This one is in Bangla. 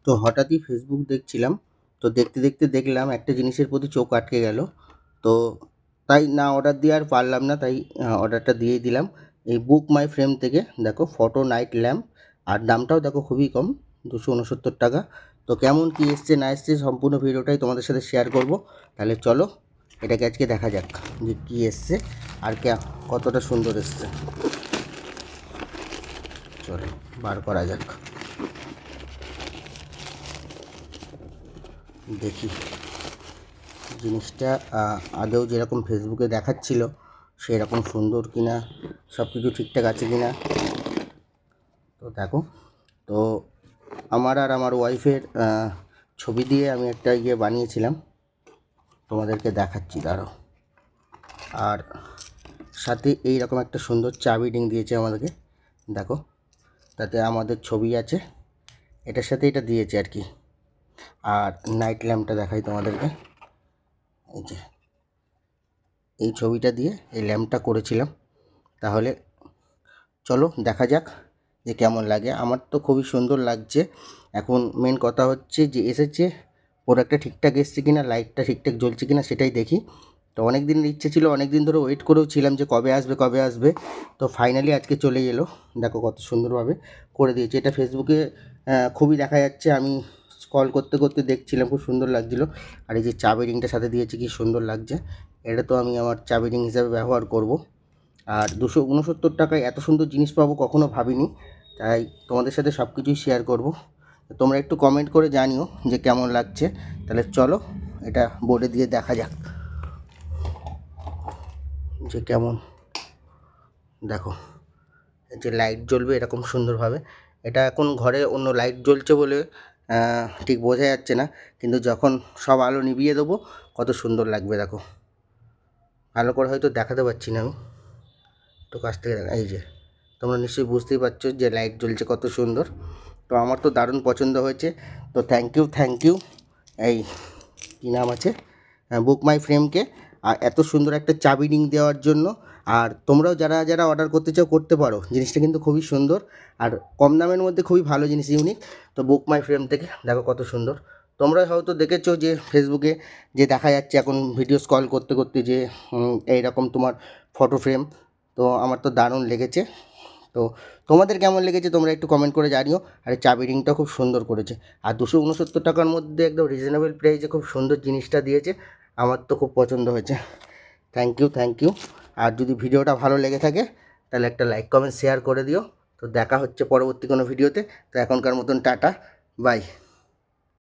তো হঠাৎই ফেসবুক দেখছিলাম, তো দেখতে দেখতে দেখলাম একটা জিনিসের প্রতি চোখ আটকে গেল। তো তাই না অর্ডার দিয়ে আর পারলাম না, তাই অর্ডারটা দিয়েই দিলাম। এই বুক মাই ফ্রেম থেকে দেখো ফটো নাইট ল্যাম্প, আর দামটাও দেখো খুবই কম, 269 টাকা। তো কেমন কি এসছে না এসছে সম্পূর্ণ ভিডিওটাই তোমাদের সাথে শেয়ার করব। তাহলে চলো এটাকে আজকে দেখা যাক যে কী এসছে আর কতটা সুন্দর এসছে। চলো বার করা যাক, দেখি জিনিসটা আদৌ যেরকম ফেসবুকে দেখাচ্ছিল সেরকম সুন্দর কিনা, সব কিছু ঠিকঠাক আছে কিনা। তো দেখো, তো আমার আর আমার ওয়াইফের ছবি দিয়ে আমি একটা বানিয়েছিলাম, তোমাদেরকে দেখাচ্ছি দাঁড়াও। আর সাথে এই রকম একটা সুন্দর চাবি রিং দিয়েছে আমাদেরকে, দেখো তাতে আমাদের ছবি আছে, এটার সাথে এটা দিয়েছে আর কি। আর নাইট ল্যাম্পটা দেখাই তোমাদেরকে, এই যে এই ছবিটা দিয়ে এই ল্যাম্পটা করেছিলাম। তাহলে চলো দেখা যাক যে কেমন লাগে। আমার তো খুবই সুন্দর লাগছে। এখন মেন কথা হচ্ছে যে এসেছে প্রোডাক্টটা ঠিকঠাক এসছে কিনা, লাইটটা ঠিকঠাক জ্বলছে কিনা সেটাই দেখি। তো অনেক দিনের ইচ্ছে ছিল, অনেক দিন ধরে ওয়েট করেও ছিলাম যে কবে আসবে কবে আসবে। তো ফাইনালি আজকে চলে এলো, দেখো কত সুন্দরভাবে করে দিয়েছে। এটা ফেসবুকে খুবই দেখা যাচ্ছে, আমি স্ক্রল করতে করতে দেখছিলাম, খুব সুন্দর লাগছিলো। আর এই যে চাবি রিংটার সাথে দিয়েছে, কি সুন্দর লাগছে। এটা তো আমি আমার চাবি রিং হিসাবে ব্যবহার করব। আর 269 টাকায় এত সুন্দর জিনিস পাবো কখনো ভাবিনি, তাই তোমাদের সাথে সব কিছুই শেয়ার করব। তোমরা একটু কমেন্ট করে জানিও যে কেমন লাগছে। তাহলে চলো এটা বোর্ডে দিয়ে দেখা যাক যে কেমন। দেখো এই যে লাইট জ্বলবে এরকম সুন্দরভাবে। এটা এখন ঘরে অন্য লাইট জ্বলছে বলে ঠিক বোঝা যাচ্ছে না, কিন্তু যখন সব আলো নিভিয়ে দেবো কত সুন্দর লাগবে। দেখো ভালো করে হয়তো দেখাতে পারছি না আমি, একটু কাছ থেকে দেখা, এই যে তোমরা নিশ্চয়ই বুঝতেই পারছো যে লাইট জ্বলছে কত সুন্দর। তো আমার তো দারুণ পছন্দ হয়েছে। তো থ্যাংক ইউ এই কী নাম আছে, বুক মাই ফ্রেমকে, আর এত সুন্দর একটা চাবি রিং দেওয়ার জন্য। আর তোমরাও যারা যারা অর্ডার করতে চাও করতে পারো, জিনিসটা কিন্তু খুবই সুন্দর আর কম দামের মধ্যে খুবই ভালো জিনিস, ইউনিক। তো বুক মাই ফ্রেম থেকে দেখো কত সুন্দর। তোমরা হয়তো দেখেছো যে ফেসবুকে যে দেখা যাচ্ছে এখন ভিডিও স্ক্রল করতে করতে যে এইরকম তোমার ফটো ফ্রেম। তো আমার তো দারুণ লেগেছে। তো তোমাদের কেমন লেগেছে তোমরা একটু কমেন্ট করে জানিও। আর এই চাবি রিংটা খুব সুন্দর করেছে, আর 269 টাকার মধ্যে একদম রিজনেবল প্রাইসে খুব সুন্দর জিনিসটা দিয়েছে। আমার তো খুব পছন্দ হয়েছে। Thank you. আর যদি ভিডিওটা ভালো লেগে থাকে তাহলে একটা লাইক কমেন্ট শেয়ার করে দিও। তো দেখা হচ্ছে পরবর্তী কোনো ভিডিওতে। তো এখনকার মতন টাটা, বাই।